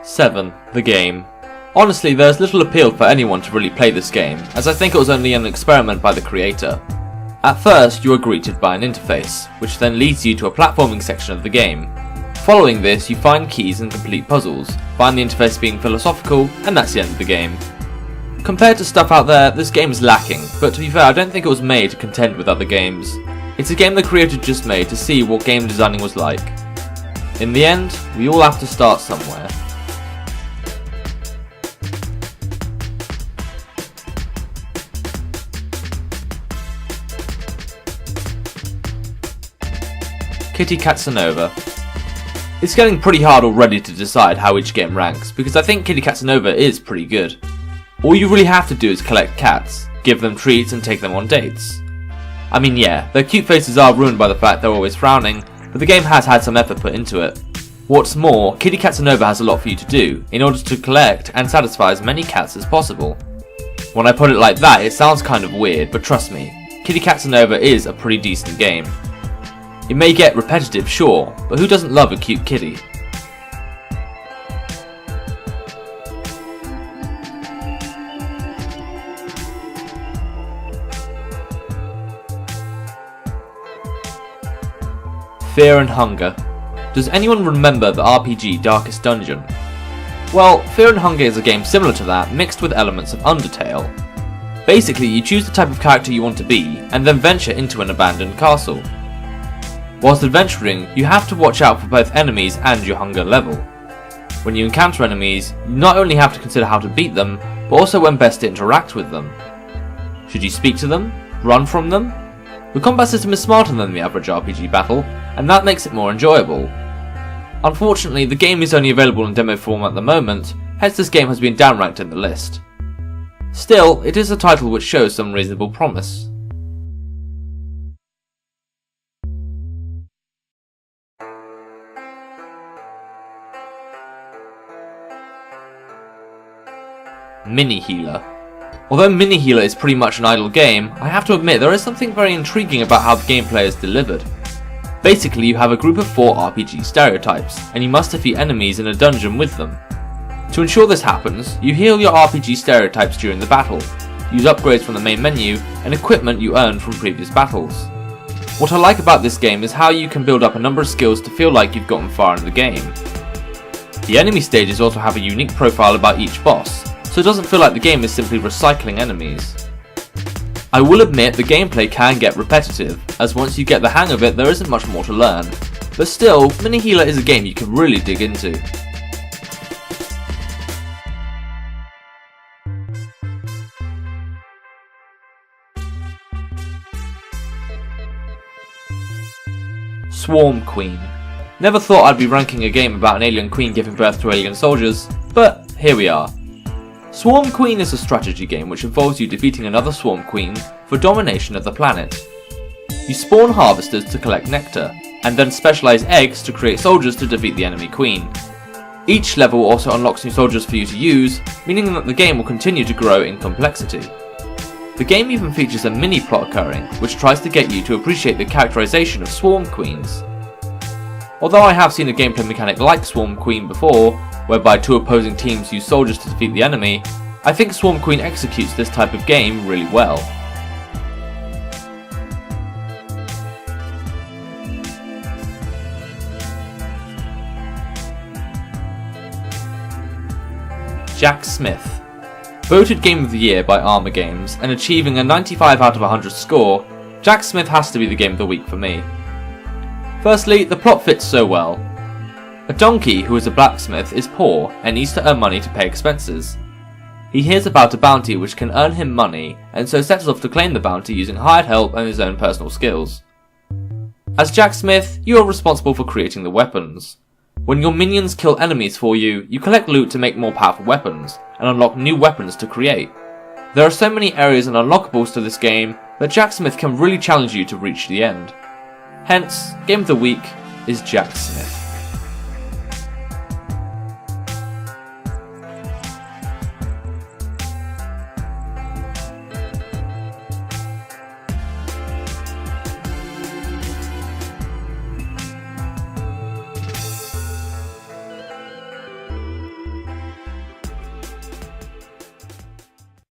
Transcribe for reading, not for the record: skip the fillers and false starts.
7. The game. Honestly, there's little appeal for anyone to really play this game, as I think it was only an experiment by the creator. At first, you are greeted by an interface, which then leads you to a platforming section of the game. Following this, you find keys and complete puzzles, find the interface being philosophical, and that's the end of the game. Compared to stuff out there, this game is lacking, but to be fair, I don't think it was made to contend with other games. It's a game the creator just made to see what game designing was like. In the end, we all have to start somewhere. Kitty Casanova. It's getting pretty hard already to decide how each game ranks, because I think Kitty Casanova is pretty good. All you really have to do is collect cats, give them treats and take them on dates. I mean yeah, their cute faces are ruined by the fact they're always frowning, but the game has had some effort put into it. What's more, Kitty Casanova has a lot for you to do, in order to collect and satisfy as many cats as possible. When I put it like that, it sounds kind of weird, but trust me, Kitty Casanova is a pretty decent game. It may get repetitive, sure, but who doesn't love a cute kitty? Fear and Hunger. Does anyone remember the RPG Darkest Dungeon? Well, Fear and Hunger is a game similar to that, mixed with elements of Undertale. Basically, you choose the type of character you want to be, and then venture into an abandoned castle. Whilst adventuring, you have to watch out for both enemies and your hunger level. When you encounter enemies, you not only have to consider how to beat them, but also when best to interact with them. Should you speak to them? Run from them? The combat system is smarter than the average RPG battle, and that makes it more enjoyable. Unfortunately, the game is only available in demo form at the moment, hence this game has been downranked in the list. Still, it is a title which shows some reasonable promise. Mini Healer. Although Mini Healer is pretty much an idle game, I have to admit there is something very intriguing about how the gameplay is delivered. Basically, you have a group of 4 RPG stereotypes, and you must defeat enemies in a dungeon with them. To ensure this happens, you heal your RPG stereotypes during the battle, use upgrades from the main menu, and equipment you earned from previous battles. What I like about this game is how you can build up a number of skills to feel like you've gotten far in the game. The enemy stages also have a unique profile about each boss, so it doesn't feel like the game is simply recycling enemies. I will admit the gameplay can get repetitive, as once you get the hang of it there isn't much more to learn, but still, Mini Healer is a game you can really dig into. Swarm Queen. Never thought I'd be ranking a game about an alien queen giving birth to alien soldiers, but here we are. Swarm Queen is a strategy game which involves you defeating another Swarm Queen for domination of the planet. You spawn harvesters to collect nectar, and then specialise eggs to create soldiers to defeat the enemy queen. Each level also unlocks new soldiers for you to use, meaning that the game will continue to grow in complexity. The game even features a mini-plot occurring, which tries to get you to appreciate the characterization of Swarm Queens. Although I have seen a gameplay mechanic like Swarm Queen before, whereby 2 opposing teams use soldiers to defeat the enemy, I think Swarm Queen executes this type of game really well. Jack Smith. Voted Game of the Year by Armour Games and achieving a 95 out of 100 score, Jack Smith has to be the game of the week for me. Firstly, the plot fits so well. A donkey who is a blacksmith is poor and needs to earn money to pay expenses. He hears about a bounty which can earn him money and so sets off to claim the bounty using hired help and his own personal skills. As Jack Smith, you are responsible for creating the weapons. When your minions kill enemies for you, you collect loot to make more powerful weapons and unlock new weapons to create. There are so many areas and unlockables to this game that Jack Smith can really challenge you to reach the end. Hence, Game of the Week is Jack Smith.